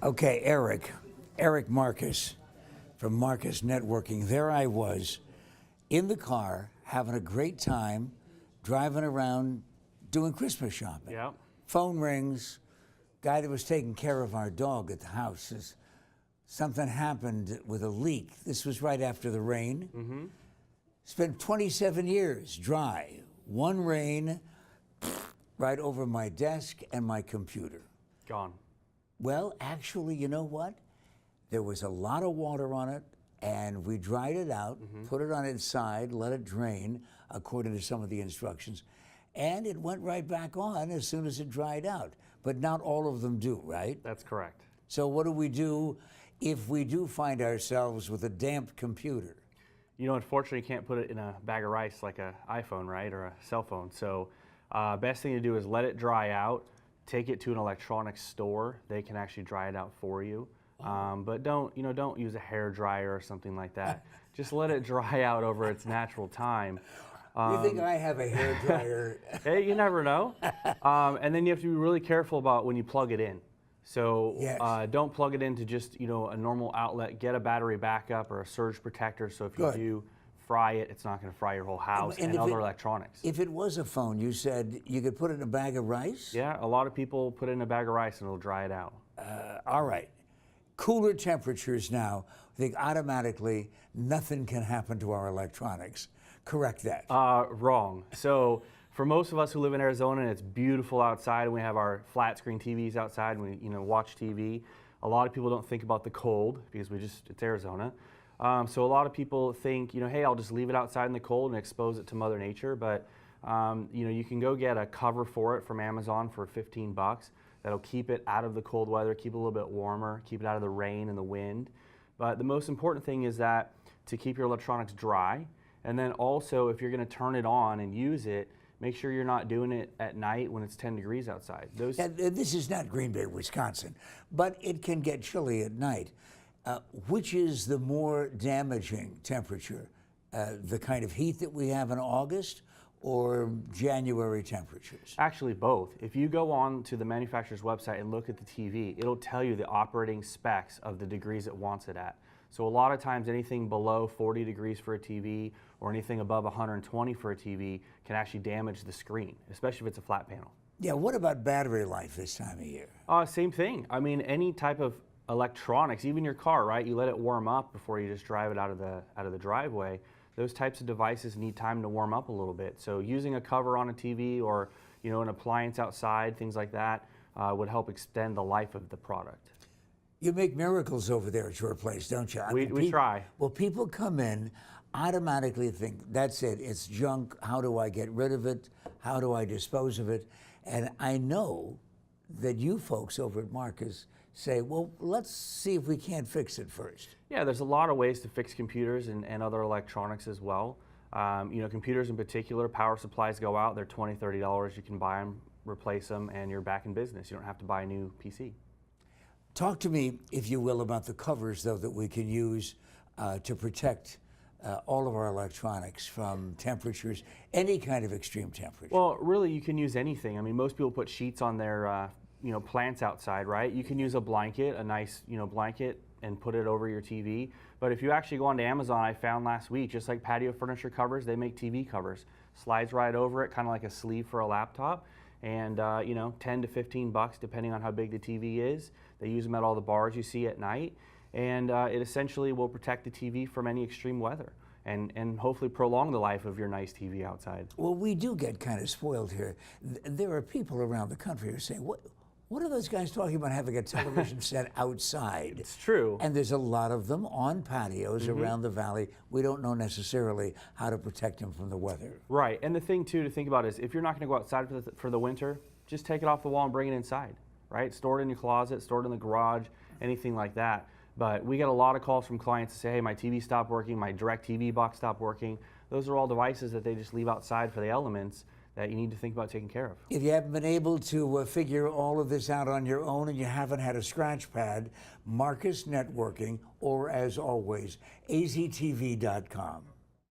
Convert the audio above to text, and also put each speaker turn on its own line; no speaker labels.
Okay, Eric Marcus from Marcus Networking. There I was in the car having a great time driving around doing Christmas shopping.
Yeah.
Phone rings. Guy that was taking care of our dog at the house says something happened with a leak. This was right after the rain.
Mm-hmm.
Spent 27 years dry. One rain, right over my desk and my computer.
Gone.
Well, actually, you know what? There was a lot of water on it, and we dried it out, put it on its side, let it drain, according to some of the instructions, and it went right back on as soon as it dried out. But not all of them do, right?
That's correct.
So what do we do if we do find ourselves with a damp computer?
You know, unfortunately, you can't put it in a bag of rice like an iPhone, right, or a cell phone. So best thing to do is let it dry out, take it to an electronics store. They can actually dry it out for you. But don't use a hair dryer or something like that. Just let it dry out over its natural time.
You think I have a hair dryer?
Hey, you never know. And then you have to be really careful about when you plug it in. So
Yes.
Don't plug it into just a normal outlet. Get a battery backup or a surge protector, so if you
Good.
do fry it, it's not going to fry your whole house and
if
other electronics.
If it was a phone, you said you could put it in a bag of rice?
Yeah, a lot of people put it in a bag of rice and it'll dry it out.
All right. Cooler temperatures now, I think automatically nothing can happen to our electronics. Correct that.
Wrong. So for most of us who live in Arizona and it's beautiful outside and we have our flat screen TVs outside and we watch TV, a lot of people don't think about the cold because it's Arizona. So a lot of people think, hey, I'll just leave it outside in the cold and expose it to Mother Nature. But you can go get a cover for it from Amazon for 15 bucks. That'll keep it out of the cold weather, keep it a little bit warmer, keep it out of the rain and the wind. But the most important thing is that to keep your electronics dry. And then also, if you're going to turn it on and use it, make sure you're not doing it at night when it's 10 degrees outside.
This is not Green Bay, Wisconsin, but it can get chilly at night. Which is the more damaging temperature? The kind of heat that we have in August or January temperatures?
Actually, both. If you go on to the manufacturer's website and look at the TV, it'll tell you the operating specs of the degrees it wants it at. So a lot of times anything below 40 degrees for a TV or anything above 120 for a TV can actually damage the screen, especially if it's a flat panel.
Yeah, what about battery life this time of year?
Same thing. I mean, any type of electronics, even your car, right? You let it warm up before you just drive it out of the driveway. Those types of devices need time to warm up a little bit. So using a cover on a TV or an appliance outside, things like that, would help extend the life of the product.
You make miracles over there at your place, don't you?
We try.
Well, people come in, automatically think, that's it, it's junk, how do I get rid of it? How do I dispose of it? And I know that you folks over at Marcus say, well, let's see if we can't fix it first.
Yeah, there's a lot of ways to fix computers and other electronics as well. Computers in particular, power supplies go out, they're $20, $30. You can buy them, replace them, and you're back in business. You don't have to buy a new PC.
Talk to me, if you will, about the covers, though, that we can use to protect all of our electronics from temperatures, any kind of extreme temperature.
Well, really, you can use anything. I mean, most people put sheets on their plants outside, right? You can use a blanket, a nice blanket, and put it over your TV. But if you actually go onto Amazon, I found last week, just like patio furniture covers, they make TV covers. Slides right over it, kind of like a sleeve for a laptop. And 10 to 15 bucks, depending on how big the TV is. They use them at all the bars you see at night. And it essentially will protect the TV from any extreme weather and hopefully prolong the life of your nice TV outside.
Well, we do get kind of spoiled here. There are people around the country who are saying, what are those guys talking about having a television set outside?
It's true.
And there's a lot of them on patios around the valley. We don't know necessarily how to protect them from the weather.
Right, and the thing too to think about is if you're not going to go outside for the winter, just take it off the wall and bring it inside, right? Store it in your closet, store it in the garage, anything like that. But we get a lot of calls from clients to say, hey, my TV stopped working, my DirecTV box stopped working. Those are all devices that they just leave outside for the elements that you need to think about taking care of.
If you haven't been able to figure all of this out on your own and you haven't had a scratch pad, Marcus Networking, or as always, AZTV.com.